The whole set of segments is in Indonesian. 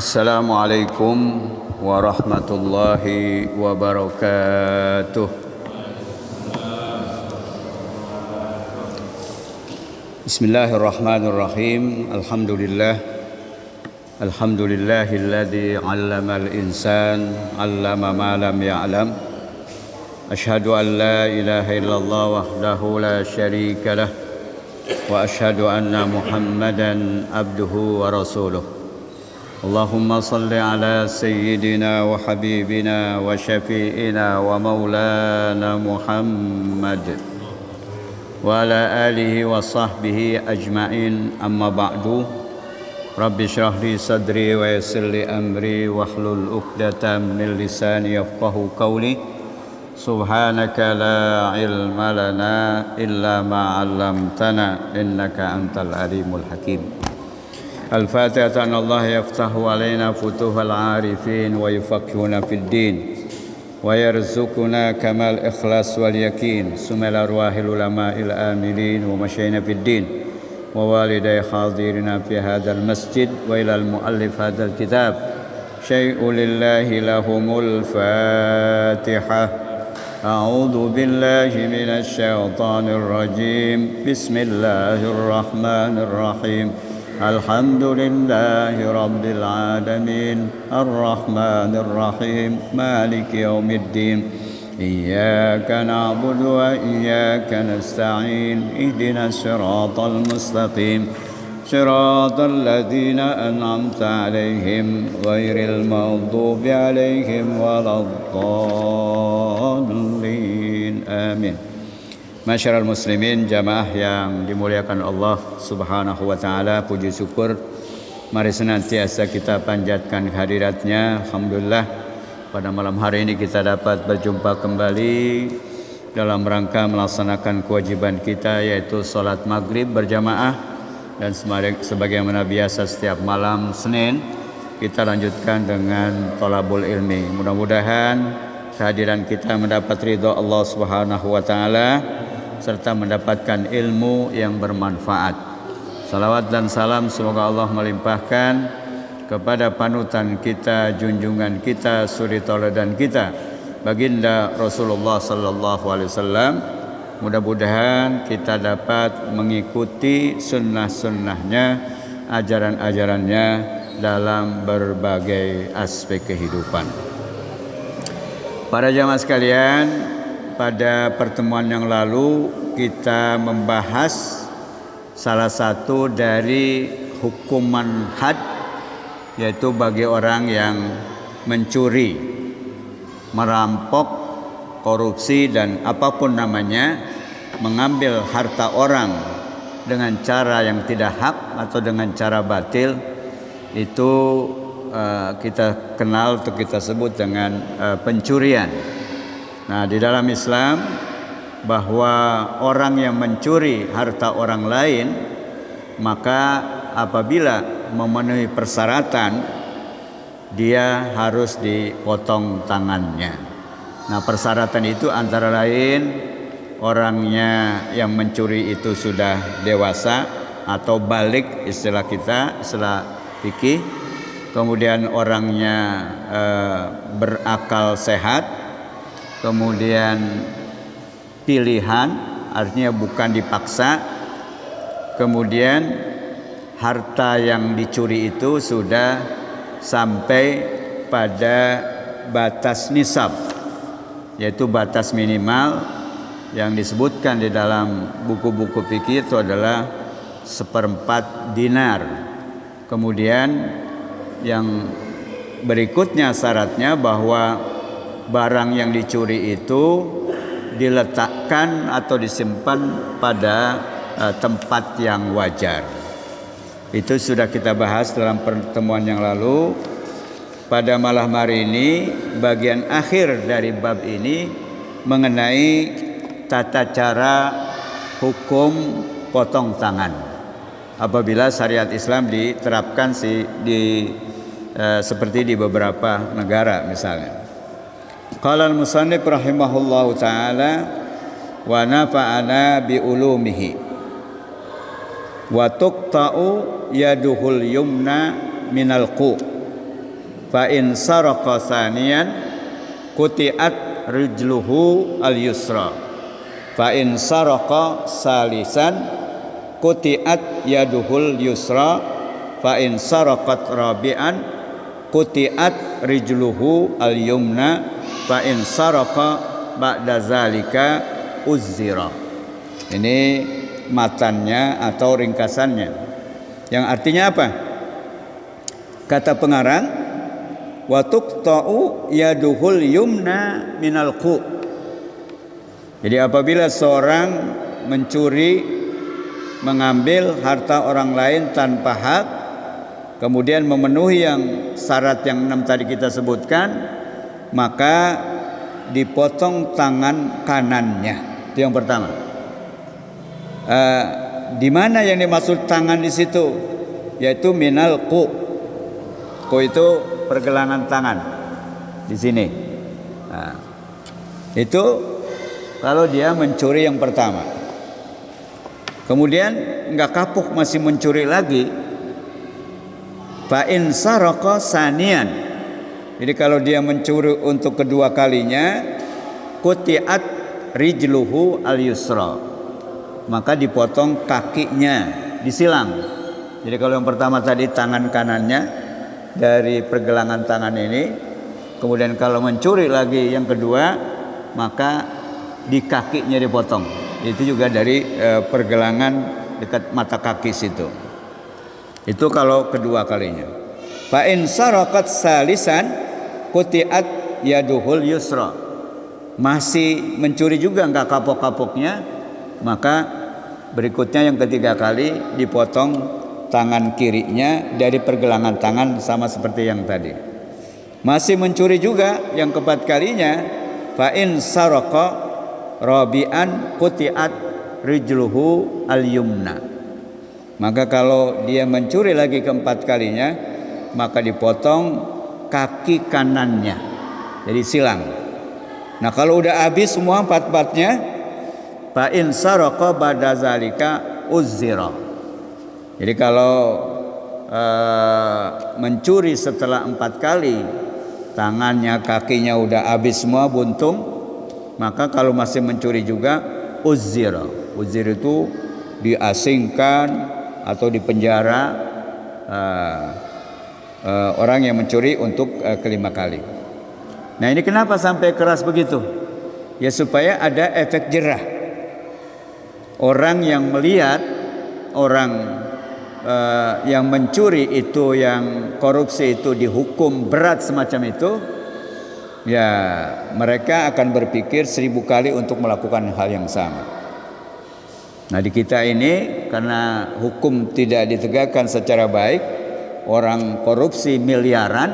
Assalamualaikum warahmatullahi wabarakatuh. Bismillahirrahmanirrahim. Alhamdulillahilladzi 'allamal insan 'allama ma lam ya'lam. Asyhadu an la ilaha illallah wahdahu la syarika lah wa asyhadu anna Muhammadan abduhu wa rasuluh. Allahumma salli ala sayyidina wa habibina wa syafi'ina wa maulana Muhammad wa ala alihi wa sahbihi ajma'in, amma ba'du. Rabbi syrah li sadri wa yassir li amri wahlul 'uqdatam min lisani yafqahu qawli. Subhanaka la ilma lana illa ma 'allamtana innaka antal alimul hakim. Al-Fatihah. Allah yaftahu alaina futuhal arifin wa yufaqqihuna fid din wa yarzuquna kamal ikhlas wal yakin. Sumal arwahil ulama'il amilin wa masyayina fid din wa waliday hadirina fi hadzal masjid wa ilal muallif hadzal kitab. Syai'u lillahi lahumul Fatihah. A'udzu billahi minasy syaithanir rajim. Bismillahirrahmanirrahim. Alhamdulillahi rabbil alamin. Ar-Rahmanir Rahim. Maliki yaumiddin. Iyyaka na'budu wa iyyaka nasta'in. Ihdinas siratal mustaqim. Siratal ladzina an'amta 'alaihim ghairil maghdubi 'alaihim waladdallin. Amin. Masyarul muslimin, jamaah yang dimuliakan Allah Subhanahu wa taala, puji syukur mari senantiasa kita panjatkan kehadiratnya. Alhamdulillah, pada malam hari ini kita dapat berjumpa kembali dalam rangka melaksanakan kewajiban kita, yaitu salat maghrib berjamaah. Dan sebagaimana biasa setiap malam Senin kita lanjutkan dengan thalabul ilmi. Mudah-mudahan kehadiran kita mendapat ridha Allah Subhanahu wa taala serta mendapatkan ilmu yang bermanfaat. Salawat dan salam semoga Allah melimpahkan kepada panutan kita, junjungan kita, suri tauladan kita, baginda Rasulullah sallallahu alaihi wasallam. Mudah-mudahan kita dapat mengikuti sunnah-sunnahnya, ajaran-ajarannya dalam berbagai aspek kehidupan. Para jamaah sekalian, pada pertemuan yang lalu kita membahas salah satu dari hukuman had, yaitu bagi orang yang mencuri, merampok, korupsi dan apapun namanya, mengambil harta orang dengan cara yang tidak hak atau dengan cara batil, itu kita kenal atau kita sebut dengan pencurian. Nah, di dalam Islam bahwa orang yang mencuri harta orang lain, maka apabila memenuhi persyaratan, dia harus dipotong tangannya. Nah, persyaratan itu antara lain orangnya yang mencuri itu sudah dewasa atau balik, istilah kita, istilah fikih. Kemudian orangnya berakal sehat. Kemudian pilihan, artinya bukan dipaksa. Kemudian harta yang dicuri itu sudah sampai pada batas nisab, yaitu batas minimal yang disebutkan di dalam buku-buku fikih itu adalah 1/4 dinar. Kemudian yang berikutnya syaratnya bahwa barang yang dicuri itu diletakkan atau disimpan pada tempat yang wajar. Itu sudah kita bahas dalam pertemuan yang lalu. Pada malam hari ini, bagian akhir dari bab ini mengenai tata cara hukum potong tangan apabila syariat Islam diterapkan seperti di beberapa negara misalnya. Qala al-musannif rahimahullahu ta'ala wa nafa'ana bi ulumihi wa tuqta'u yaduhul yumna minal qu fa in saraqa saniyan quti'at rijluhu al-yusra fa in saraqa salisan quti'at yaduhul yusra fa in saraqat rabi'an quti'at rijluhu al-yumna fa in saraqa ba'da zalika uzzira. Ini matannya atau ringkasannya, yang artinya apa? Kata pengarang, wa tuqta'u yaduhul yumna minal qu. Jadi apabila seorang mencuri, mengambil harta orang lain tanpa hak, kemudian memenuhi yang syarat yang 6 tadi kita sebutkan, maka dipotong tangan kanannya. Itu yang pertama. Di mana yang dimaksud tangan di situ? Yaitu minal qu. Qu itu pergelangan tangan di sini. Nah, itu kalau dia mencuri yang pertama. Kemudian enggak kapok masih mencuri lagi. Fa in saraqa saniyan. Jadi kalau dia mencuri untuk kedua kalinya, quti'at rijluhu al-yusra, maka dipotong kakinya, disilang. Jadi kalau yang pertama tadi tangan kanannya dari pergelangan tangan ini, kemudian kalau mencuri lagi yang kedua, maka di kakinya dipotong. Itu juga dari pergelangan dekat mata kaki situ. Itu kalau kedua kalinya. Fa in saraqat salisan quti'at yaduhul yusra. Masih mencuri juga enggak kapok-kapoknya, maka berikutnya yang ketiga kali dipotong tangan kirinya dari pergelangan tangan sama seperti yang tadi. Masih mencuri juga yang keempat kalinya, fa in saraqa rabi'an quti'at rijluhu al-yumna. Maka kalau dia mencuri lagi keempat kalinya, maka dipotong kaki kanannya, jadi silang. Nah kalau udah habis semua empat-empatnya, fa in saraqa ba'da zalika uzzira. Jadi kalau mencuri setelah 4 kali, tangannya, kakinya udah habis semua buntung, maka kalau masih mencuri juga uzzira. Uzzir itu diasingkan atau dipenjara orang yang mencuri untuk kelima kali. Nah ini kenapa sampai keras begitu? Ya supaya ada efek jerah. Orang yang melihat orang yang mencuri itu, yang korupsi itu dihukum berat semacam itu, ya mereka akan berpikir 1000 kali untuk melakukan hal yang sama. Nah di kita ini karena hukum tidak ditegakkan secara baik, orang korupsi miliaran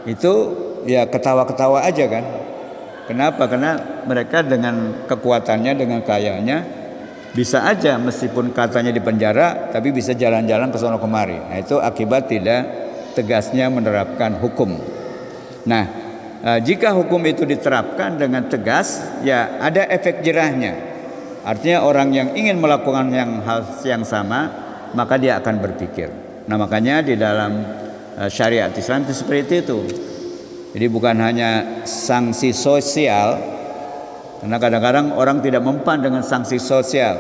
itu ya ketawa-ketawa aja kan. Kenapa? Karena mereka dengan kekuatannya, dengan kayaannya, bisa aja meskipun katanya di penjara, tapi bisa jalan-jalan ke sono kemari. Nah itu akibat tidak tegasnya menerapkan hukum. Nah jika hukum itu diterapkan dengan tegas, ya ada efek jerahnya. Artinya orang yang ingin melakukan hal yang sama, maka dia akan berpikir. Nah makanya di dalam syariat Islam itu seperti itu. Jadi bukan hanya sanksi sosial, karena kadang-kadang orang tidak mempan dengan sanksi sosial,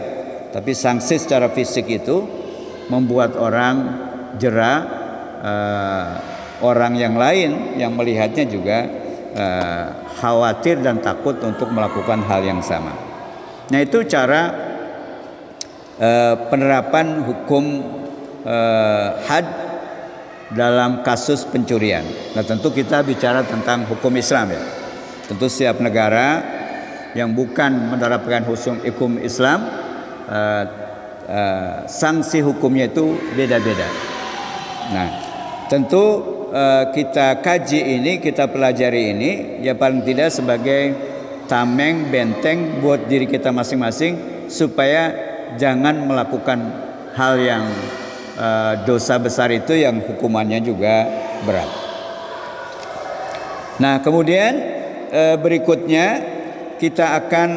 tapi sanksi secara fisik itu membuat orang jera, orang yang lain yang melihatnya juga khawatir dan takut untuk melakukan hal yang sama. Nah itu cara penerapan hukum had dalam kasus pencurian. Nah tentu kita bicara tentang hukum Islam ya. Tentu setiap negara yang bukan menerapkan hukum Islam, sanksi hukumnya itu beda-beda. Nah tentu kita kaji ini, kita pelajari ini, ya paling tidak sebagai tameng benteng buat diri kita masing-masing, supaya jangan melakukan hal yang dosa besar itu yang hukumannya juga berat. Nah kemudian berikutnya kita akan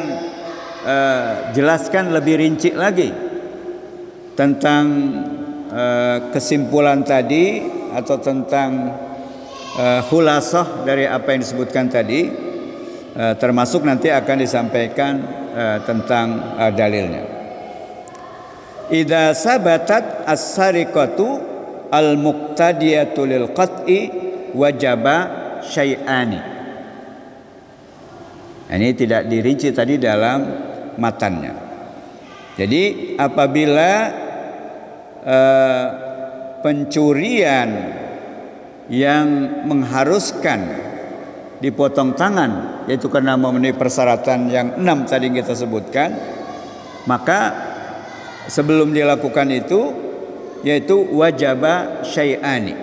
jelaskan lebih rinci lagi tentang kesimpulan tadi, atau tentang khulasah dari apa yang disebutkan tadi, termasuk nanti akan disampaikan tentang dalilnya. Idza sabatat as-sariqatu al-muqtadiyatu lil qat'i wajaba syai'ani. Ini tidak dirinci tadi dalam matannya. Jadi apabila pencurian yang mengharuskan dipotong tangan, yaitu karena memenuhi persyaratan yang 6 tadi kita sebutkan, maka sebelum dilakukan itu yaitu wajaba syai'ani,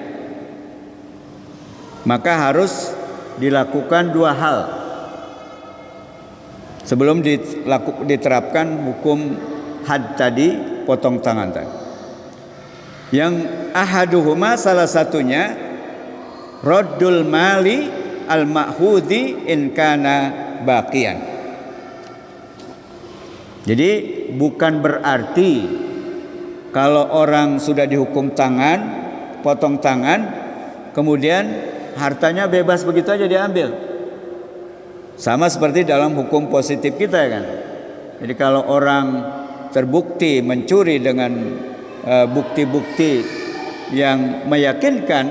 maka harus dilakukan 2 hal sebelum diterapkan hukum had tadi, potong tangan tadi. Yang ahaduhuma, salah satunya raddul mali al-ma'hudi in kana baqiyan. Jadi bukan berarti kalau orang sudah dihukum tangan, potong tangan, kemudian hartanya bebas begitu aja diambil. Sama seperti dalam hukum positif kita kan. Jadi kalau orang terbukti mencuri dengan bukti-bukti yang meyakinkan,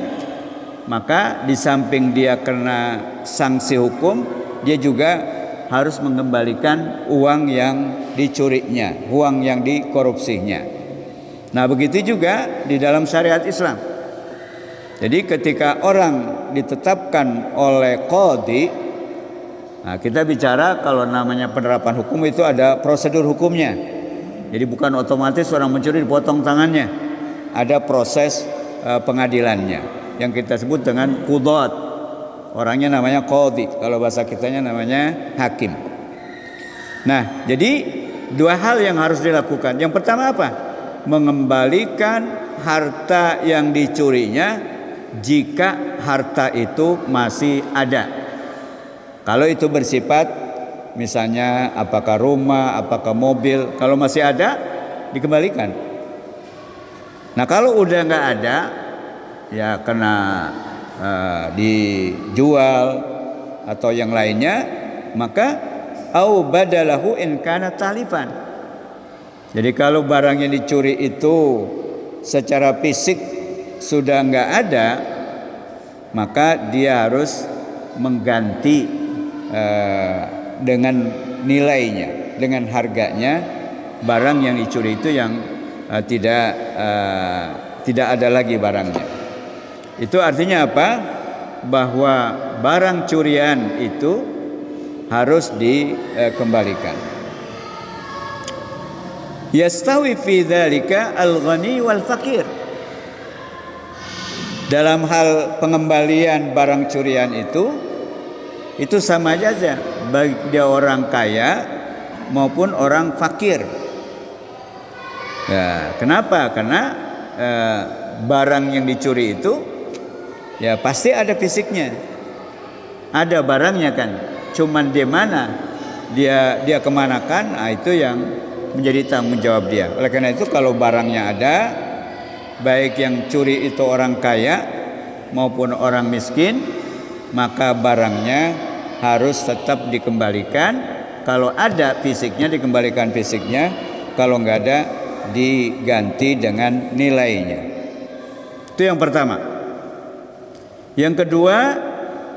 maka di samping dia kena sanksi hukum, dia juga harus mengembalikan uang yang dicurinya, uang yang dikorupsinya. Nah, begitu juga di dalam syariat Islam. Jadi ketika orang ditetapkan oleh qadhi, nah kita bicara kalau namanya penerapan hukum itu ada prosedur hukumnya. Jadi bukan otomatis orang mencuri dipotong tangannya. Ada proses pengadilannya yang kita sebut dengan qudhat. Orangnya namanya qadhi, kalau bahasa kitanya namanya hakim. Nah, jadi 2 hal yang harus dilakukan. Yang pertama apa? Mengembalikan harta yang dicurinya jika harta itu masih ada. Kalau itu bersifat misalnya apakah rumah, apakah mobil, kalau masih ada dikembalikan. Nah, kalau udah nggak ada, ya kena dijual atau yang lainnya, maka au badalahu in kana talifan. Jadi kalau barang yang dicuri itu secara fisik sudah nggak ada, maka dia harus mengganti dengan nilainya, dengan harganya barang yang dicuri itu yang tidak ada lagi barangnya. Itu artinya apa? Bahwa barang curian itu harus dikembalikan. Yastawi fi dzalika al-ghani wal faqir. Dalam hal pengembalian barang curian itu sama saja baik dia orang kaya maupun orang fakir. Ya, kenapa? Karena barang yang dicuri itu ya pasti ada fisiknya, ada barangnya kan. Cuman di mana dia kemanakan, nah itu yang menjadi tanggung jawab dia. Oleh karena itu kalau barangnya ada, baik yang curi itu orang kaya maupun orang miskin, maka barangnya harus tetap dikembalikan. Kalau ada fisiknya dikembalikan fisiknya, kalau nggak ada diganti dengan nilainya. Itu yang pertama. Yang kedua,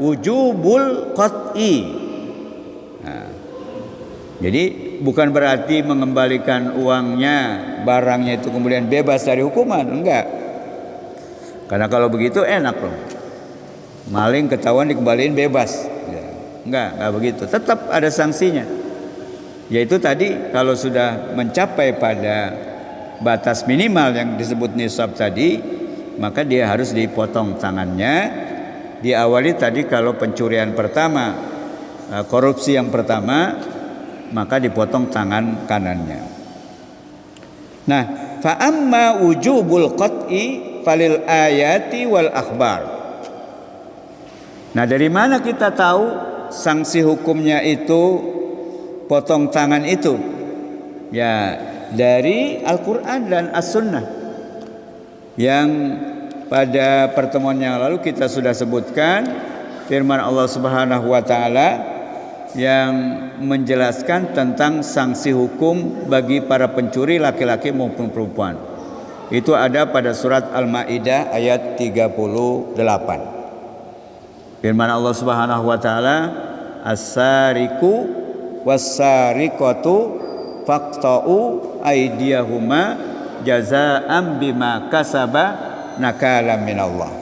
wujubul qat'i. Nah, jadi bukan berarti mengembalikan uangnya, barangnya itu kemudian bebas dari hukuman, enggak. Karena kalau begitu enak loh. Maling ketahuan dikembaliin bebas. Ya, enggak begitu. Tetap ada sanksinya. Yaitu tadi kalau sudah mencapai pada batas minimal yang disebut nisab tadi, maka dia harus dipotong tangannya. Diawali tadi kalau pencurian pertama, korupsi yang pertama, maka dipotong tangan kanannya. Nah, fa amma wujubul qat'i falil ayati wal akhbar. Nah, dari mana kita tahu sanksi hukumnya itu potong tangan itu? Ya, dari Al-Qur'an dan As-Sunnah yang pada pertemuan yang lalu kita sudah sebutkan firman Allah Subhanahu wa taala yang menjelaskan tentang sanksi hukum bagi para pencuri laki-laki maupun perempuan. Itu ada pada surat Al-Maidah ayat 38. Firman Allah Subhanahu wa taala, "As-sariqu was-sariqatu faqta'u aydiyahuma jazaa'an bima kasaba nakalam minallah."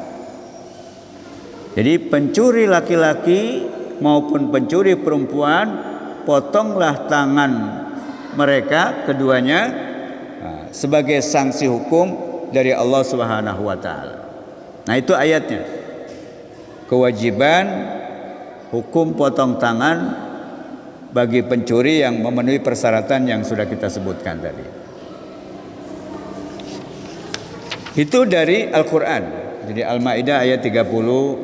Jadi pencuri laki-laki maupun pencuri perempuan, potonglah tangan mereka keduanya sebagai sanksi hukum dari Allah Subhanahu wa taala. Nah, itu ayatnya. Kewajiban hukum potong tangan bagi pencuri yang memenuhi persyaratan yang sudah kita sebutkan tadi. Itu dari Al-Quran. Jadi Al-Maidah ayat 38.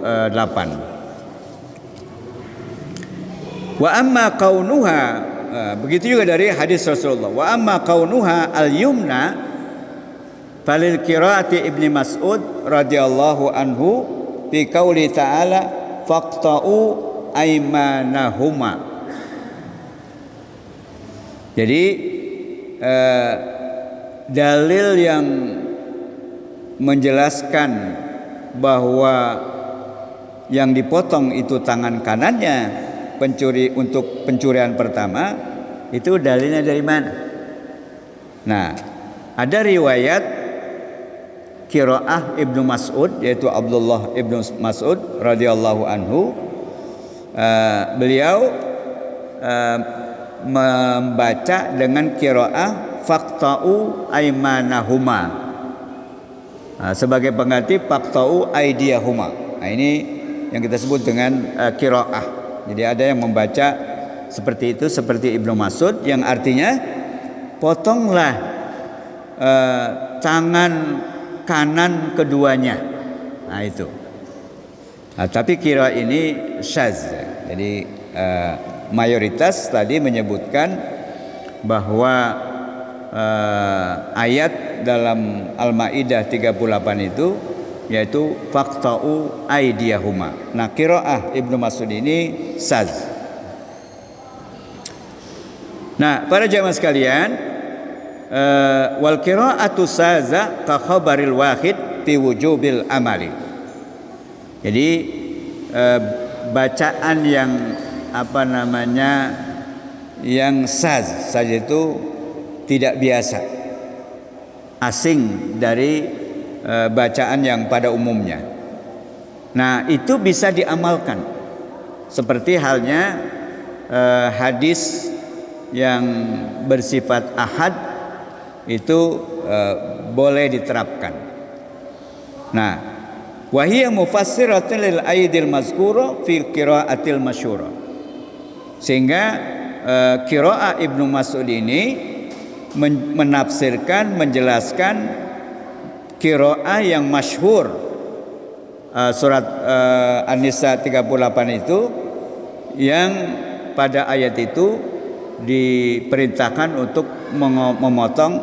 Wa amma kaunuha, begitu juga dari hadis Rasulullah. Wa amma kaunuha al-yumna falil qiraati Ibnu Mas'ud radhiyallahu anhu fi qauli ta'ala faqta'u aymanahuma. Jadi dalil yang menjelaskan bahwa yang dipotong itu tangan kanannya pencuri untuk pencurian pertama, itu dalilnya dari mana? Nah, ada riwayat qiraah Ibnu Mas'ud, yaitu Abdullah Ibnu Mas'ud radhiyallahu anhu. Beliau membaca dengan qiraah faqta'u aymanahuma, sebagai pengganti faqta'u aydiyahuma. Nah, ini yang kita sebut dengan qiraah. Jadi ada yang membaca seperti itu, seperti Ibnu Mas'ud, yang artinya potonglah tangan kanan keduanya. Nah, itu. Nah, tapi qiraah ini syadz. Jadi mayoritas tadi menyebutkan bahwa ayat dalam Al-Maidah 38 itu yaitu faqta'u aydiyahuma. Nah, qiraah Ibnu Mas'ud ini syadz. Nah, para jamaah sekalian, wal qira'atu saza ka khabaril wahid fi wujubil amali. Jadi bacaan yang yang syadz saja itu tidak biasa, asing dari bacaan yang pada umumnya. Nah, itu bisa diamalkan, seperti halnya hadis yang bersifat ahad itu boleh diterapkan. Nah, wahiyya mufassiratun lil aidil mazkura fi qiraatil masyhura. Sehingga qiraah Ibnu Mas'ud ini menafsirkan, menjelaskan qiraah yang masyhur surat An-Nisa 38 itu, yang pada ayat itu diperintahkan untuk memotong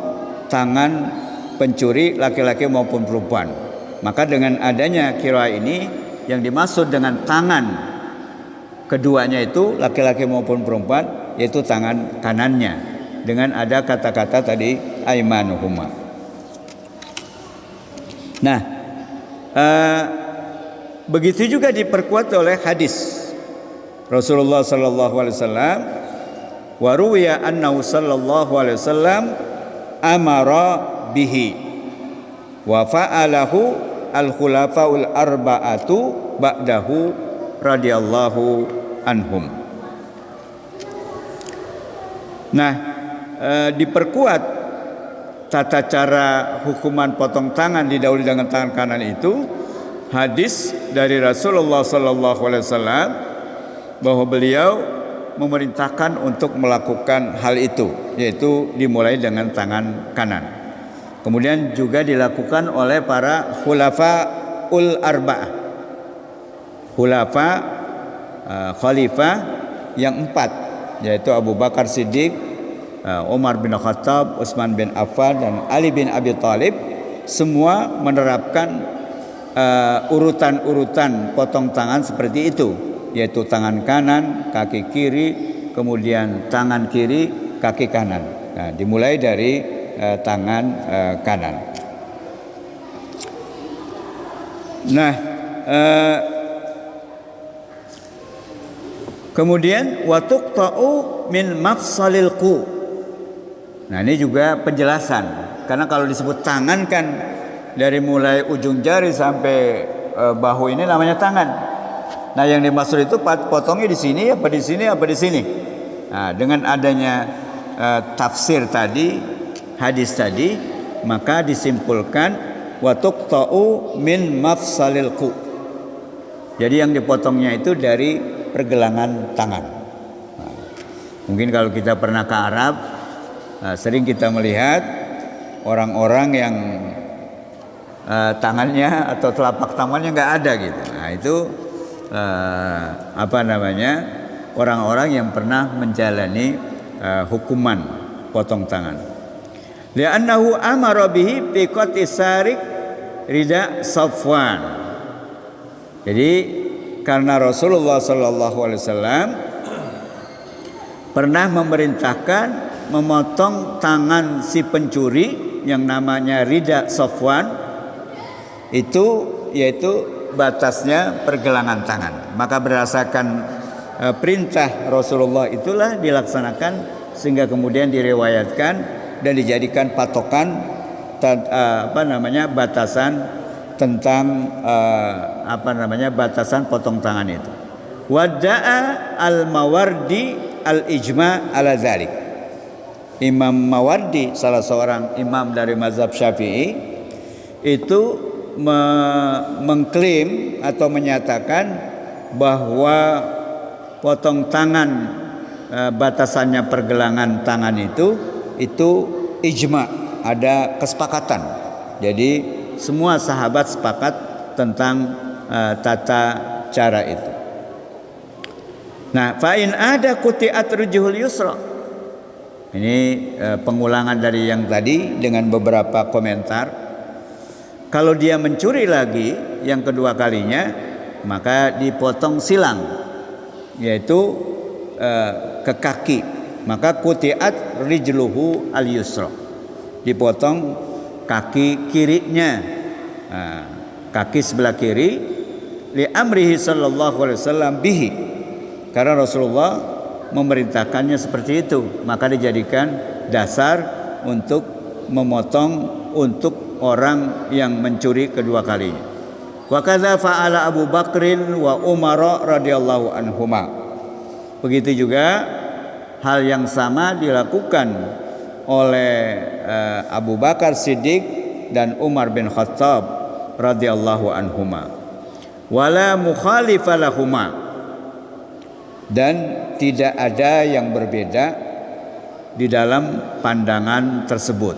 tangan pencuri laki-laki maupun perempuan. Maka dengan adanya qiraah ini, yang dimaksud dengan tangan keduanya itu laki-laki maupun perempuan, yaitu tangan kanannya, dengan ada kata-kata tadi aymanuhuma. Nah, begitu juga diperkuat oleh hadis Rasulullah sallallahu alaihi wasallam, wa ruwiya annahu sallallahu alaihi wasallam amara bihi wa fa'alahu al-khulafaul arba'atu ba'dahu radhiyallahu anhum. Nah, diperkuat tata cara hukuman potong tangan didahului dengan tangan kanan itu hadis dari Rasulullah sallallahu alaihi wasallam, bahwa beliau memerintahkan untuk melakukan hal itu, yaitu dimulai dengan tangan kanan. Kemudian juga dilakukan oleh para khulafaul arba'ah, khalifah yang 4, yaitu Abu Bakar Siddiq, Umar bin Khattab, Utsman bin Affan, dan Ali bin Abi Thalib. Semua menerapkan urutan-urutan potong tangan seperti itu, yaitu tangan kanan, kaki kiri, kemudian tangan kiri, kaki kanan. Nah, dimulai dari tangan kanan. Nah, kemudian wa tuqta'u min mafsalil qu. Nah, ini juga penjelasan. Karena kalau disebut tangan kan dari mulai ujung jari sampai bahu ini namanya tangan. Nah, yang dimaksud itu potongnya di sini apa di sini apa di sini. Nah, dengan adanya tafsir tadi, hadis tadi, maka disimpulkan wa tuqta'u min mafsalil qu. Jadi yang dipotongnya itu dari pergelangan tangan. Nah, mungkin kalau kita pernah ke Arab, sering kita melihat orang-orang yang tangannya atau telapak tangannya nggak ada gitu. Nah, itu orang-orang yang pernah menjalani hukuman potong tangan. Li'annahu amara bihi fi qat'i sarik rida Safwan. Jadi karena Rasulullah sallallahu alaihi wasallam pernah memerintahkan memotong tangan si pencuri yang namanya Rida Safwan, itu yaitu batasnya pergelangan tangan. Maka berdasarkan perintah Rasulullah itulah dilaksanakan, sehingga kemudian diriwayatkan dan dijadikan patokan batasan tentang batasan potong tangan itu. Wada'a al-Mawardi al-ijma' ala dzalik. Imam Mawardi, salah seorang imam dari mazhab Syafi'i, itu mengklaim atau menyatakan bahwa potong tangan batasannya pergelangan tangan itu ijma', ada kesepakatan. Jadi semua sahabat sepakat tentang tata cara itu. Nah, fa in ada quti'at rujhul yusra. Ini pengulangan dari yang tadi dengan beberapa komentar. Kalau dia mencuri lagi yang kedua kalinya, maka dipotong silang, yaitu ke kaki. Maka quti'at rijluhu al-yusra, dipotong kaki kirinya, kaki sebelah kiri, li amrihi sallallahu alaihi wasallam bihi, karena Rasulullah memerintahkannya seperti itu, maka dijadikan dasar untuk memotong untuk orang yang mencuri kedua kalinya. Wa kadza fa'ala Abu Bakrin wa Umar radhiyallahu anhuma. Begitu juga hal yang sama dilakukan oleh Abu Bakar Siddiq dan Umar bin Khattab radhiyallahu anhuma. Wala mukhalifa lahuma, dan tidak ada yang berbeda di dalam pandangan tersebut.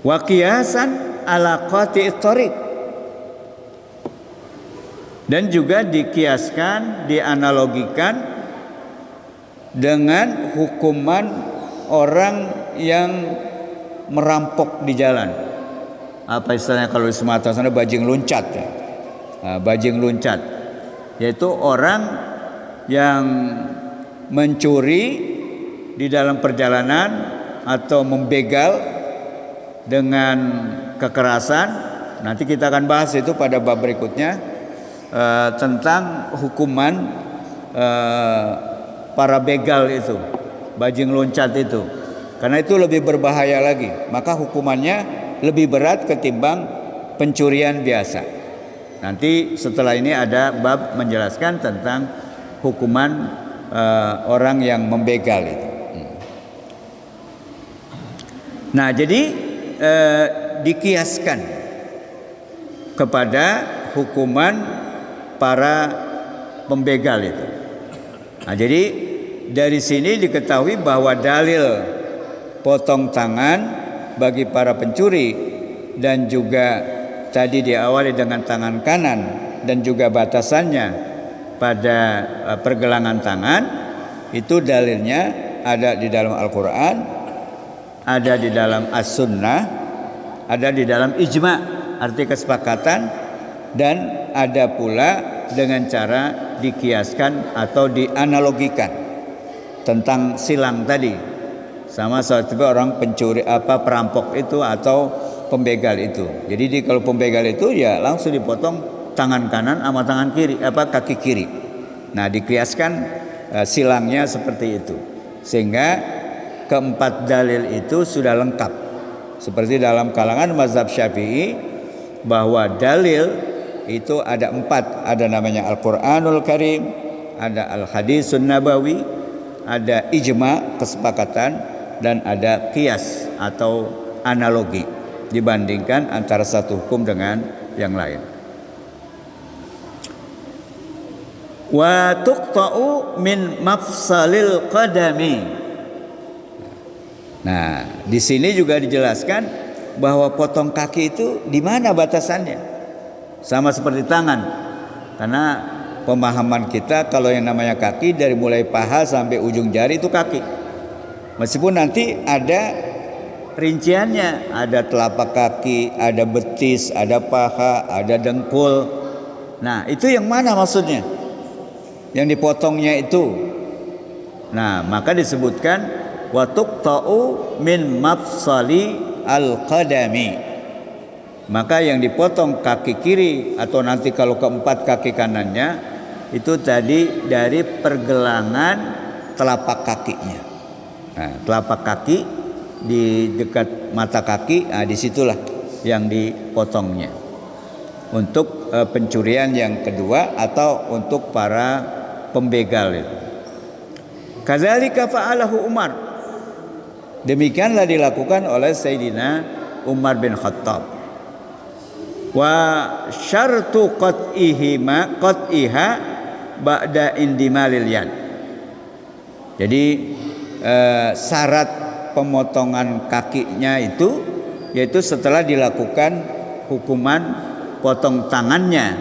Wa qiyasan ala qati'it thariq, dan juga dikiaskan, dianalogikan dengan hukuman orang yang merampok di jalan. Apa istilahnya kalau di Sumatera sana, bajing luncat ya. Nah, bajing luncat, yaitu orang yang mencuri di dalam perjalanan atau membegal dengan kekerasan. Nanti kita akan bahas itu pada bab berikutnya, tentang hukuman para begal itu, bajing loncat itu, karena itu lebih berbahaya lagi, maka hukumannya lebih berat ketimbang pencurian biasa. Nanti setelah ini ada bab menjelaskan tentang hukuman orang yang membegal itu. Nah, jadi dikiaskan kepada hukuman para pembegal itu. Nah, jadi dari sini diketahui bahwa dalil potong tangan bagi para pencuri, dan juga tadi diawali dengan tangan kanan dan juga batasannya pada pergelangan tangan, itu dalilnya ada di dalam Al-Quran, ada di dalam As-Sunnah, ada di dalam ijma', arti kesepakatan dan ada pula dengan cara dikiaskan atau dianalogikan tentang silang tadi, sama seperti orang pencuri perampok itu atau pembegal itu. Jadi kalau pembegal itu ya langsung dipotong tangan kanan sama tangan kiri, kaki kiri. Nah, dikiaskan silangnya seperti itu, sehingga keempat dalil itu sudah lengkap. Seperti dalam kalangan mazhab Syafi'i bahwa dalil itu ada 4, ada namanya Al-Qur'anul Karim, ada Al-Hadisun Nabawi, ada ijma kesepakatan, dan ada qiyas atau analogi dibandingkan antara satu hukum dengan yang lain. Wa tuqta'u min mafsalil qadami. Nah, di sini juga dijelaskan bahwa potong kaki itu di mana batasannya. Sama seperti tangan. Karena pemahaman kita kalau yang namanya kaki dari mulai paha sampai ujung jari itu kaki. Meskipun nanti ada rinciannya, ada telapak kaki, ada betis, ada paha, ada dengkul. Nah, itu yang mana maksudnya? Yang dipotongnya itu. Nah, maka disebutkan wa tuqta'u min mafsali al-qadami. Maka yang dipotong kaki kiri atau nanti kalau keempat kaki kanannya itu tadi dari pergelangan telapak kakinya. Nah, telapak kaki di dekat mata kaki, disitulah yang dipotongnya untuk pencurian yang kedua atau untuk para pembegal itu. Kadzalika fa'alahu Umar. Demikianlah dilakukan oleh Sayyidina Umar bin Khattab. Wa syartu qat'iha ba'da indimalil yad. Jadi syarat pemotongan kakinya itu yaitu setelah dilakukan hukuman potong tangannya,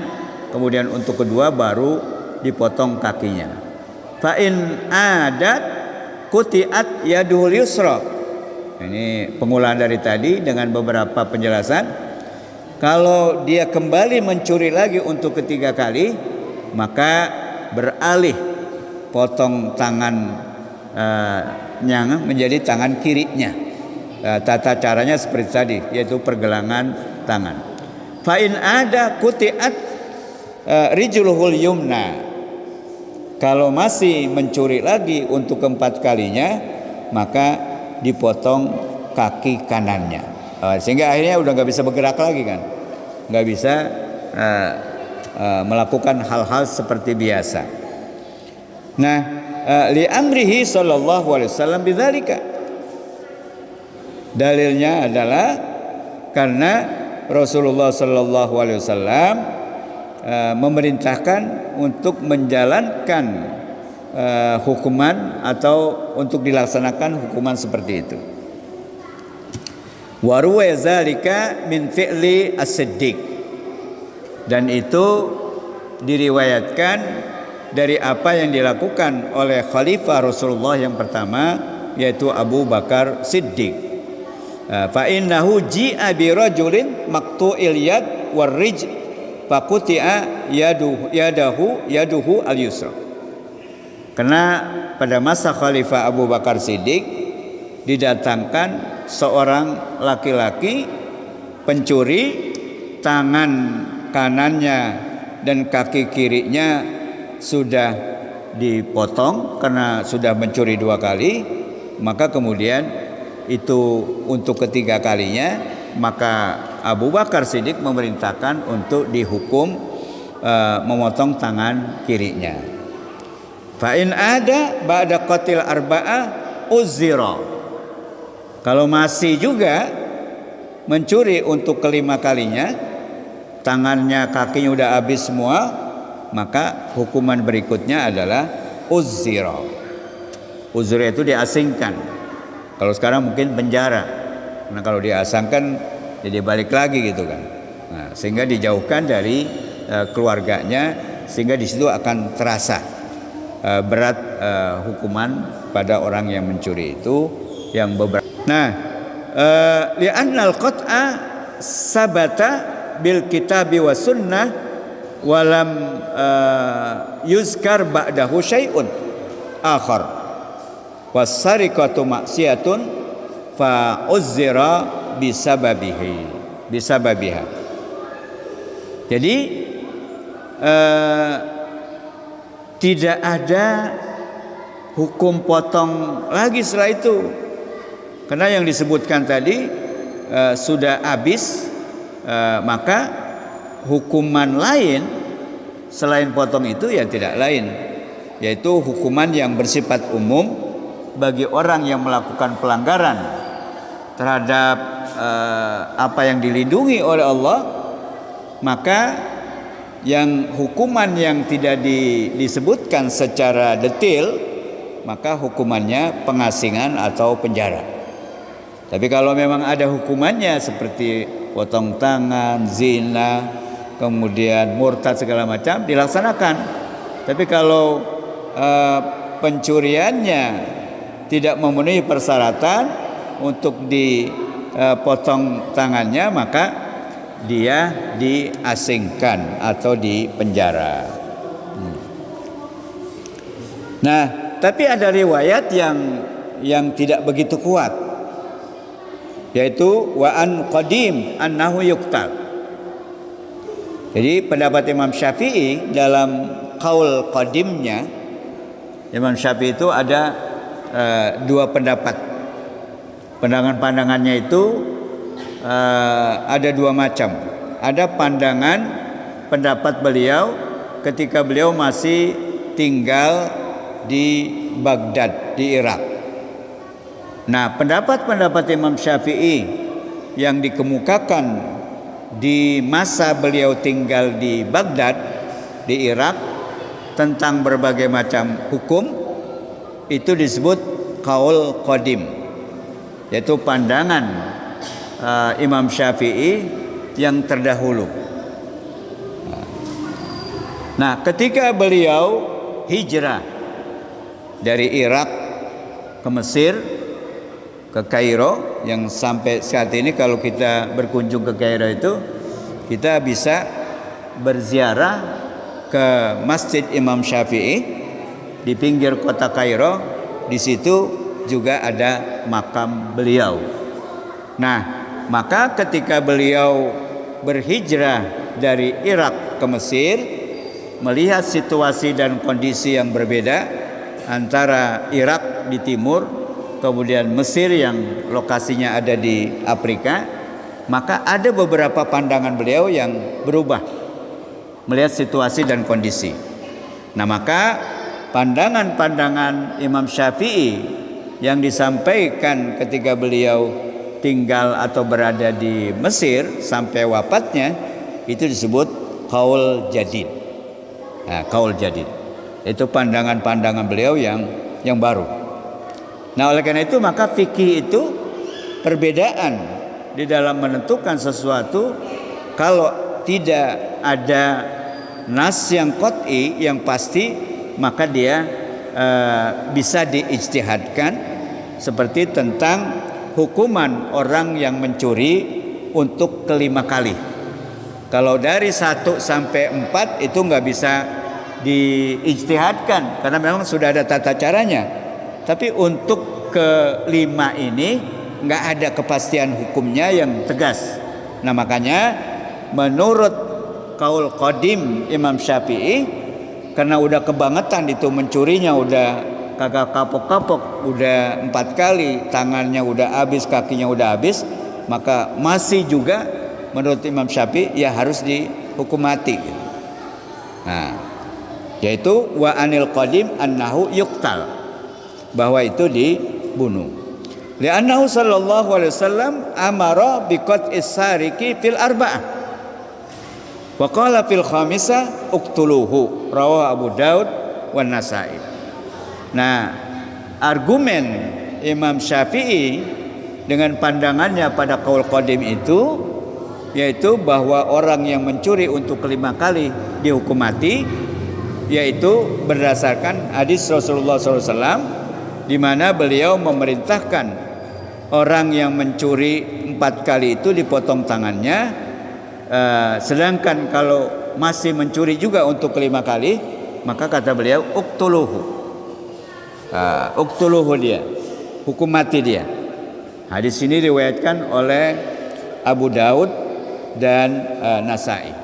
kemudian untuk kedua baru dipotong kakinya. Fa in adat quti'at yadul yusra. Ini pengulahan dari tadi dengan beberapa penjelasan. Kalau dia kembali mencuri lagi untuk ketiga kali, maka beralih potong tangan yang menjadi tangan kirinya. Tata caranya seperti tadi, yaitu pergelangan tangan. Fa in ada quti'at rijluhul yumna. Kalau masih mencuri lagi untuk keempat kalinya, maka dipotong kaki kanannya. Sehingga akhirnya udah nggak bisa bergerak lagi kan, nggak bisa melakukan hal-hal seperti biasa. Nah, li amrihi sallallahu alaihi wasallam bidzalika. Dalilnya adalah karena Rasulullah sallallahu alaihi wasallam memerintahkan untuk menjalankan hukuman atau untuk dilaksanakan hukuman seperti itu. Wa ruwa zalika min fi'li as-siddiq. Dan itu diriwayatkan dari apa yang dilakukan oleh khalifah Rasulullah yang pertama, yaitu Abu Bakar Siddiq. Fa innahu ji'a bi rajulin maqtu'il yad war rij fa quti'a yaduhu al-yusra. Karena pada masa khalifah Abu Bakar Siddiq didatangkan seorang laki-laki pencuri, tangan kanannya dan kaki kirinya sudah dipotong karena sudah mencuri 2 kali, maka kemudian itu untuk ketiga kalinya maka Abu Bakar Siddiq memerintahkan untuk dihukum memotong tangan kirinya. Fa in ada ba'da qatil arba'ah uzira. Kalau masih juga mencuri untuk kelima kalinya, tangannya kakinya udah habis semua, maka hukuman berikutnya adalah uzira. Uzira itu diasingkan. Kalau sekarang mungkin penjara. Nah, kalau diasingkan jadi balik lagi gitu kan. Nah, sehingga dijauhkan dari keluarganya, sehingga di situ akan terasa berat hukuman pada orang yang mencuri itu yang beberapa. Nah, li'annal qat'a sabata bil kitabi wa sunnah walam yuzkar ba'dahu syai'un akhar wasariqatu maksiyatun fa uzzira bisababiha. Jadi tidak ada hukum potong lagi setelah itu, karena yang disebutkan tadi sudah habis, maka hukuman lain selain potong itu ya tidak lain, yaitu hukuman yang bersifat umum bagi orang yang melakukan pelanggaran terhadap apa yang dilindungi oleh Allah. Maka yang hukuman yang tidak disebutkan secara detail, maka hukumannya pengasingan atau penjara. Tapi kalau memang ada hukumannya seperti potong tangan, zina, kemudian murtad segala macam, dilaksanakan. Tapi kalau pencuriannya tidak memenuhi persyaratan untuk dipotong tangannya, maka dia diasingkan atau dipenjara. Nah, tapi ada riwayat yang tidak begitu kuat, yaitu wa an qadim annahu yuqtal. Jadi pendapat Imam Syafi'i dalam qaul qadimnya, Imam Syafi'i itu ada dua pendapat. Pandangannya itu ada dua macam. Ada pendapat beliau ketika beliau masih tinggal di Baghdad, di Irak. Nah, pendapat Imam Syafi'i yang dikemukakan di masa beliau tinggal di Baghdad, di Irak, tentang berbagai macam hukum, itu disebut qaul qadim, yaitu pandangan Imam Syafi'i yang terdahulu. Nah, ketika beliau hijrah dari Irak ke Mesir, ke Kairo, yang sampai saat ini kalau kita berkunjung ke Kairo itu kita bisa berziarah ke Masjid Imam Syafi'i di pinggir kota Kairo. Di situ juga ada makam beliau. Nah, maka ketika beliau berhijrah dari Irak ke Mesir, melihat situasi dan kondisi yang berbeda antara Irak di timur, kemudian Mesir yang lokasinya ada di Afrika, maka ada beberapa pandangan beliau yang berubah melihat situasi dan kondisi. Nah, maka pandangan-pandangan Imam Syafi'i yang disampaikan ketika beliau tinggal atau berada di Mesir sampai wafatnya, itu disebut qaul jadid. Nah, qaul jadid itu pandangan-pandangan beliau yang baru. Nah, oleh karena itu maka fikih itu perbedaan di dalam menentukan sesuatu. Kalau tidak ada nas yang qat'i, yang pasti, maka dia bisa diijtihadkan, seperti tentang hukuman orang yang mencuri untuk kelima kali. Kalau dari 1 sampai 4 itu nggak bisa diijtihadkan karena memang sudah ada tata caranya. Tapi untuk kelima ini nggak ada kepastian hukumnya yang tegas. Nah, makanya menurut qaul qadim Imam Syafi'i, karena udah kebangetan itu mencurinya, udah kagak kapok-kapok, udah 4 kali, tangannya udah habis, kakinya udah habis, maka masih juga menurut Imam Syafi'i ya harus dihukum mati. Nah, yaitu wa anil qadim annahu yuqtal, bahwa itu dibunuh. Li'annahu sallallahu alaihi wasallam amara biqat'is sariki fil arba'ah wa qala fil khamisah uqtuluhu, rawahu Abu Daud wan Nasa'i. Nah, argumen Imam Syafi'i dengan pandangannya pada qaul qadim itu, yaitu bahwa orang yang mencuri untuk kelima kali dihukum mati, yaitu berdasarkan hadis Rasulullah SAW, di mana beliau memerintahkan orang yang mencuri 4 kali itu dipotong tangannya, Sedangkan kalau masih mencuri juga untuk kelima kali, maka kata beliau uqtuluhu. Uqtuluhu dia, hukum mati dia. Hadis ini diriwayatkan oleh Abu Daud dan Nasai.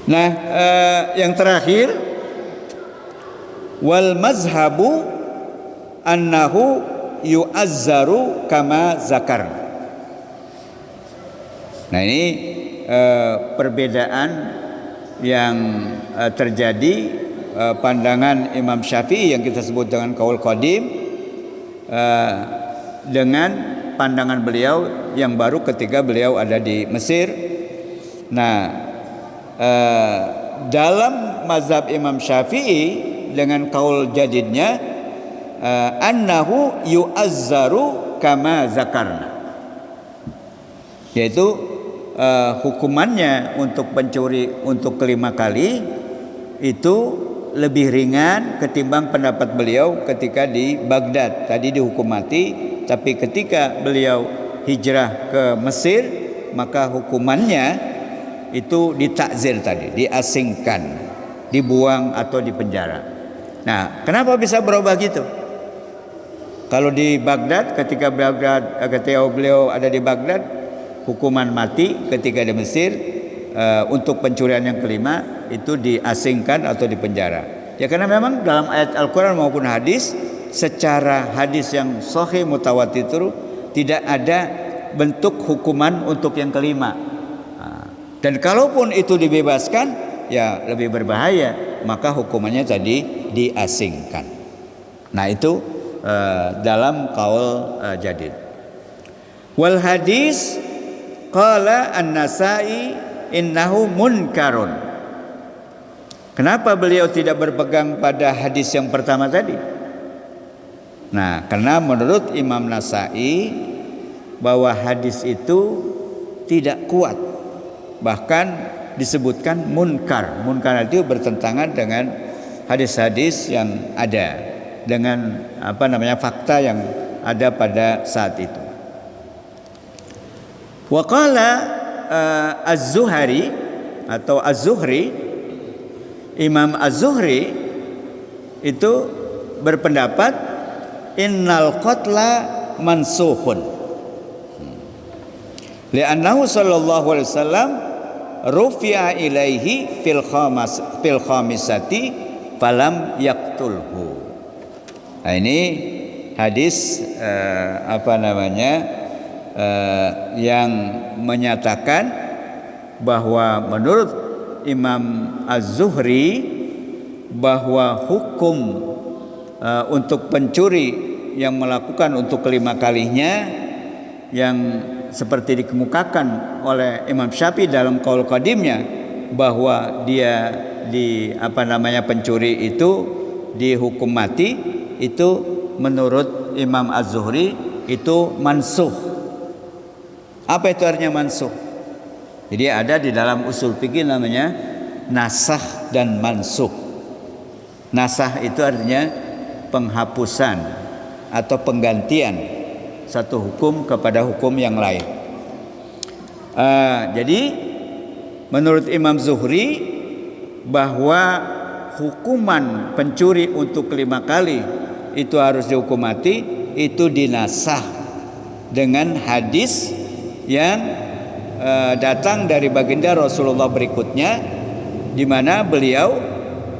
Nah, yang terakhir, wal mazhabu annahu yu'azzaru kama zakar. Nah, ini perbedaan yang terjadi, pandangan Imam Syafi'i yang kita sebut dengan qaul qadim dengan pandangan beliau yang baru ketika beliau ada di Mesir. Nah, dalam mazhab Imam Syafi'i dengan qaul jadidnya, annahu yu'azzaru kama zakarna, yaitu hukumannya untuk pencuri untuk kelima kali itu lebih ringan ketimbang pendapat beliau ketika di Baghdad. Tadi dihukum mati, tapi ketika beliau hijrah ke Mesir, maka hukumannya itu ditakzir tadi, diasingkan, dibuang atau dipenjara. Nah, kenapa bisa berubah gitu? Kalau di Baghdad, ketika beliau ada di Baghdad, hukuman mati. Ketika di Mesir, untuk pencurian yang kelima itu diasingkan atau dipenjara. Ya, karena memang dalam ayat Al-Quran maupun hadis, secara hadis yang sahih mutawatir itu tidak ada bentuk hukuman untuk yang kelima. Dan kalaupun itu dibebaskan, ya lebih berbahaya, maka hukumannya tadi diasingkan. Nah, itu dalam qaul jadid. Wal hadis qala An-Nasai innahu munkarun. Kenapa beliau tidak berpegang pada hadis yang pertama tadi? Nah, karena menurut Imam Nasai bahwa hadis itu tidak kuat, bahkan disebutkan munkar. Munkar itu bertentangan dengan hadis-hadis yang ada, dengan fakta yang ada pada saat itu. Wa qala Az-Zuhri atau Az-Zuhri, Imam Az-Zuhri itu berpendapat innal qatla mansukhun li'annahu sallallahu alaihi wasallam rufi'a ilaihi fil khamisati falam yaqtulhu. Nah, ini hadis yang menyatakan bahwa menurut Imam Az-Zuhri bahwa hukum untuk pencuri yang melakukan untuk kelima kalinya yang seperti dikemukakan oleh Imam Syafi'i dalam qaul qadimnya, bahwa dia pencuri itu dihukum mati, itu menurut Imam Az-Zuhri itu mansuh. Apa itu artinya mansuh? Jadi ada di dalam usul fikih namanya nasakh dan mansuh. Nasakh itu artinya penghapusan atau penggantian satu hukum kepada hukum yang lain. Jadi menurut Imam Zuhri bahwa hukuman pencuri untuk kelima kali itu harus dihukum mati, itu dinasah dengan hadis yang datang dari baginda Rasulullah berikutnya, di mana beliau,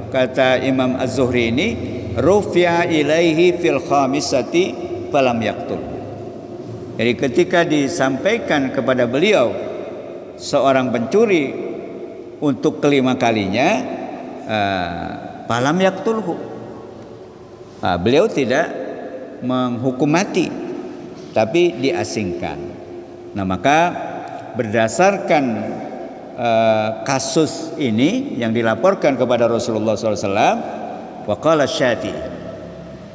kata Imam Az-Zuhri ini, rufi'a ilaihi fil khamisati falam yaqtul. Jadi ketika disampaikan kepada beliau seorang pencuri untuk kelima kalinya, falam yaqtulhu, beliau tidak menghukum mati, tapi diasingkan. Nah, maka berdasarkan kasus ini yang dilaporkan kepada Rasulullah SAW, waqala Syafi'i,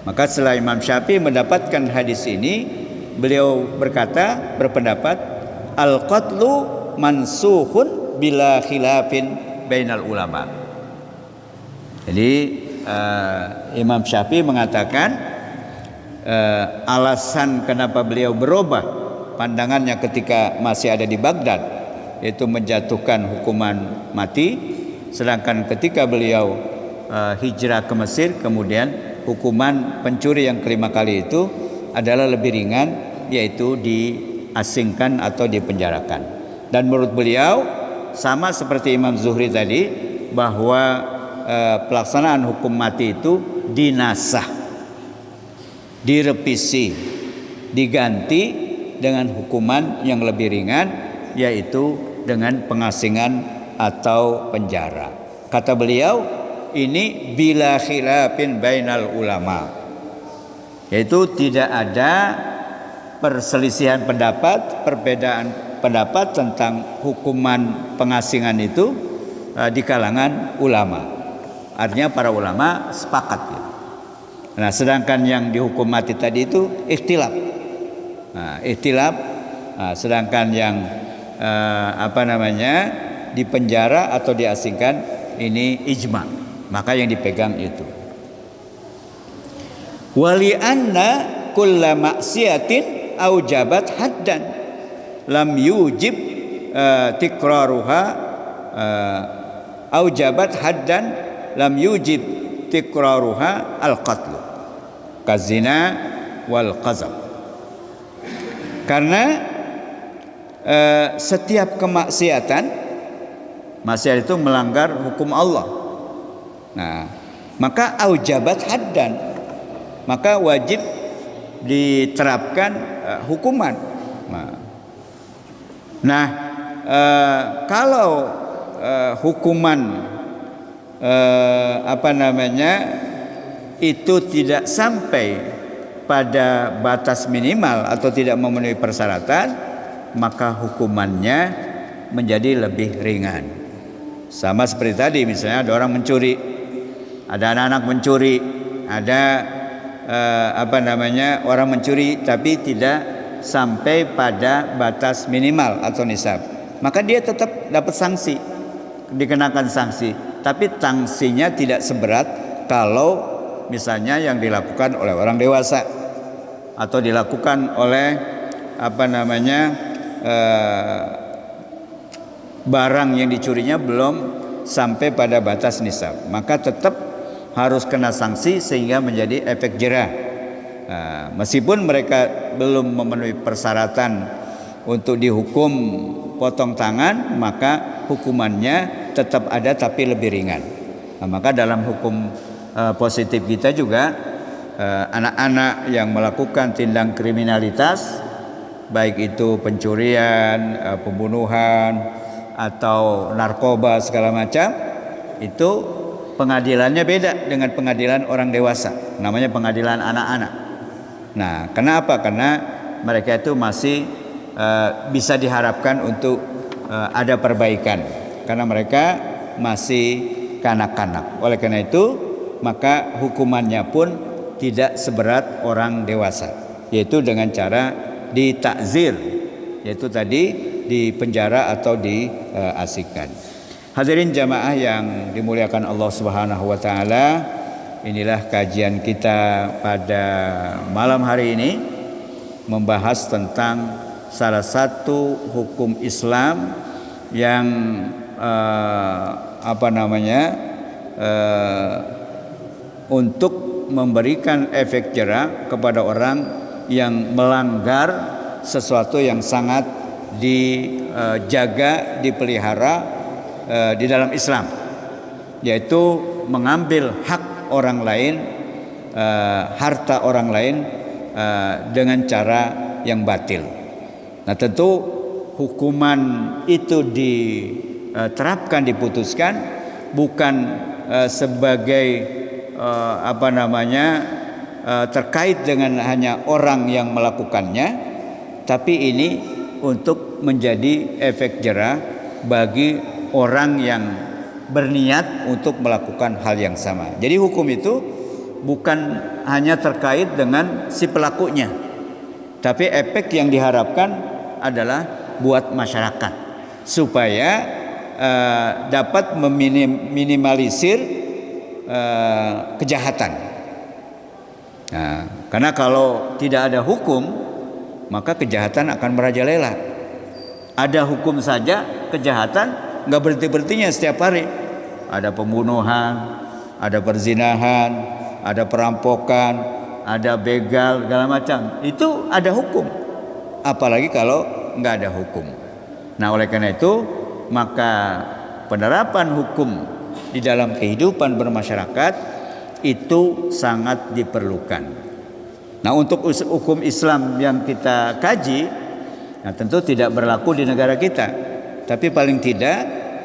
maka setelah Imam Syafi'i mendapatkan hadis ini, beliau berpendapat al-qatlu mansukhun bila khilafin bainal ulama. Jadi Imam Syafi'i mengatakan alasan kenapa beliau berubah pandangannya ketika masih ada di Baghdad yaitu menjatuhkan hukuman mati, sedangkan ketika beliau hijrah ke Mesir, kemudian hukuman pencuri yang kelima kali itu adalah lebih ringan, yaitu diasingkan atau dipenjarakan. Dan menurut beliau sama seperti Imam Zuhri tadi, bahwa pelaksanaan hukum mati itu dinasah, direvisi, diganti dengan hukuman yang lebih ringan, yaitu dengan pengasingan atau penjara. Kata beliau, ini bila khilafin bainal ulama, yaitu tidak ada perselisihan pendapat, perbedaan pendapat tentang hukuman pengasingan itu di kalangan ulama. Artinya para ulama sepakat gitu. Nah, sedangkan yang dihukum mati tadi itu ikhtilaf. Sedangkan yang dipenjara atau diasingkan ini ijma. Maka yang dipegang itu. Wali anna kulla maksiatin aujabat haddan lam yujib tikraruha aujabat haddan lam yujib tikraruha al-qatlu kazina wal qazab. Karena setiap kemaksiatan, maksiat itu melanggar hukum Allah. Nah, maka aujabat haddan, maka wajib diterapkan hukuman. Nah, kalau hukuman itu tidak sampai pada batas minimal atau tidak memenuhi persyaratan, maka hukumannya menjadi lebih ringan. Sama seperti tadi, misalnya ada orang mencuri, ada anak-anak mencuri, ada orang mencuri tapi tidak sampai pada batas minimal atau nisab, maka dia tetap dapat sanksi, dikenakan sanksi, tapi sanksinya tidak seberat kalau misalnya yang dilakukan oleh orang dewasa atau dilakukan oleh barang yang dicurinya belum sampai pada batas nisab, maka tetap harus kena sanksi sehingga menjadi efek jerah. Meskipun mereka belum memenuhi persyaratan untuk dihukum potong tangan, maka hukumannya tetap ada tapi lebih ringan. Maka dalam hukum positif kita juga, anak-anak yang melakukan tindak kriminalitas, baik itu pencurian, pembunuhan atau narkoba segala macam, itu pengadilannya beda dengan pengadilan orang dewasa, namanya pengadilan anak-anak. Nah, kenapa? Karena mereka itu masih bisa diharapkan untuk ada perbaikan, karena mereka masih kanak-kanak. Oleh karena itu, maka hukumannya pun tidak seberat orang dewasa, yaitu dengan cara ditakzir, yaitu tadi dipenjara atau diasingkan. Hadirin jamaah yang dimuliakan Allah Subhanahu wa taala, inilah kajian kita pada malam hari ini, membahas tentang salah satu hukum Islam yang untuk memberikan efek jerah kepada orang yang melanggar sesuatu yang sangat dijaga, dipelihara di dalam Islam, yaitu mengambil hak orang lain, harta orang lain dengan cara yang batil. Nah, tentu hukuman itu diterapkan, diputuskan bukan sebagai terkait dengan hanya orang yang melakukannya, tapi ini untuk menjadi efek jerah bagi orang yang berniat untuk melakukan hal yang sama. Jadi hukum itu bukan hanya terkait dengan si pelakunya, tapi efek yang diharapkan adalah buat masyarakat supaya dapat meminimalisir kejahatan. Nah, karena kalau tidak ada hukum, maka kejahatan akan merajalela. Ada hukum saja kejahatan nggak berhenti-berhentinya setiap hari. Ada pembunuhan, ada perzinahan, ada perampokan, ada begal, segala macam. Itu ada hukum. Apalagi kalau nggak ada hukum. Nah, oleh karena itu maka penerapan hukum di dalam kehidupan bermasyarakat itu sangat diperlukan. Nah, untuk hukum Islam yang kita kaji, nah tentu tidak berlaku di negara kita. Tapi paling tidak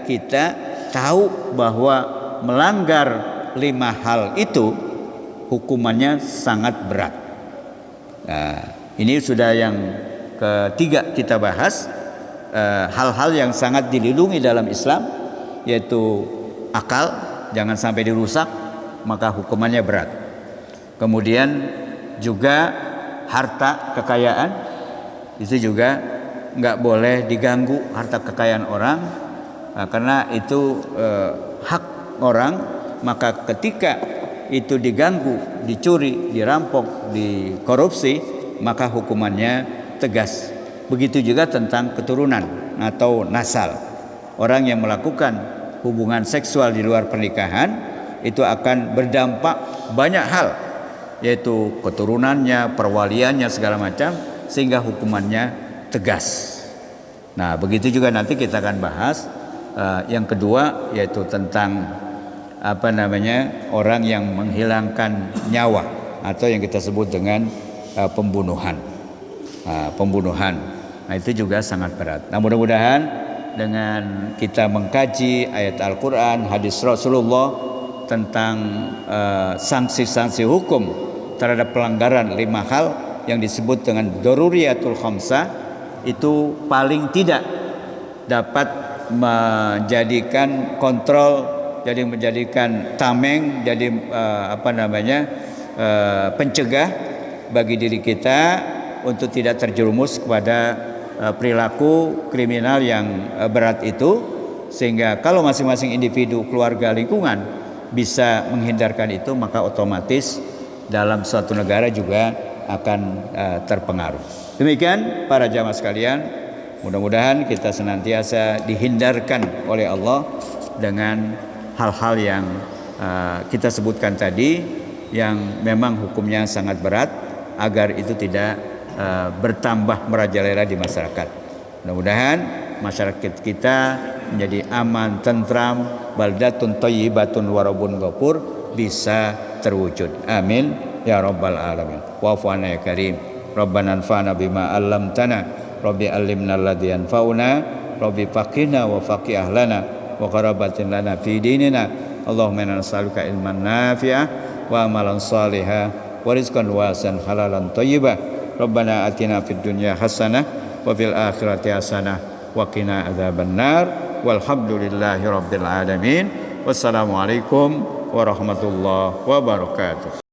kita tahu bahwa melanggar 5 hal itu hukumannya sangat berat. Nah, ini sudah yang ketiga kita bahas. Hal-hal yang sangat dilindungi dalam Islam, yaitu akal, jangan sampai dirusak, maka hukumannya berat. Kemudian juga harta kekayaan, itu juga nggak boleh diganggu harta kekayaan orang, karena itu hak orang. Maka ketika itu diganggu, dicuri, dirampok, dikorupsi, maka hukumannya tegas. Begitu juga tentang keturunan atau nasal. Orang yang melakukan hubungan seksual di luar pernikahan itu akan berdampak banyak hal, yaitu keturunannya, perwaliannya, segala macam, sehingga hukumannya tegas. Nah, begitu juga nanti kita akan bahas yang kedua, yaitu tentang orang yang menghilangkan nyawa atau yang kita sebut dengan pembunuhan. Nah, itu juga sangat berat. Nah, mudah-mudahan dengan kita mengkaji ayat Al-Quran, hadis Rasulullah tentang sanksi-sanksi hukum terhadap pelanggaran 5 hal yang disebut dengan daruriyatul khamsah, itu paling tidak dapat menjadikan kontrol, jadi menjadikan tameng, jadi pencegah bagi diri kita untuk tidak terjerumus kepada perilaku kriminal yang berat itu, sehingga kalau masing-masing individu, keluarga, lingkungan bisa menghindarkan itu, maka otomatis dalam suatu negara juga akan terpengaruh. Demikian para jamaah sekalian, mudah-mudahan kita senantiasa dihindarkan oleh Allah dengan hal-hal yang kita sebutkan tadi, yang memang hukumnya sangat berat, agar itu tidak bertambah merajalela di masyarakat. Mudah-mudahan masyarakat kita menjadi aman, tentram, baldatun thayyibatun warabun ghafur, bisa terwujud. Amin ya rabbal alamin. Wa'fu 'anna ya karim. Rabbana anfa'na bima 'allamtana. Rabbi 'allimna alladhi yanfa'una. Rabbi faqihna wa faqih ahlana wa qarabatin lana fi dinina. Allahumma inna nas'aluka ilman nafi'ah wa amalan salihah wa rizqan wasi'an halalan thayyiban. Rabbana atina fid dunya hasanah wa fil akhirati hasanah wa qina adzabannar. Walhamdulillahi rabbil alamin. Wassalamualaikum warahmatullahi wabarakatuh.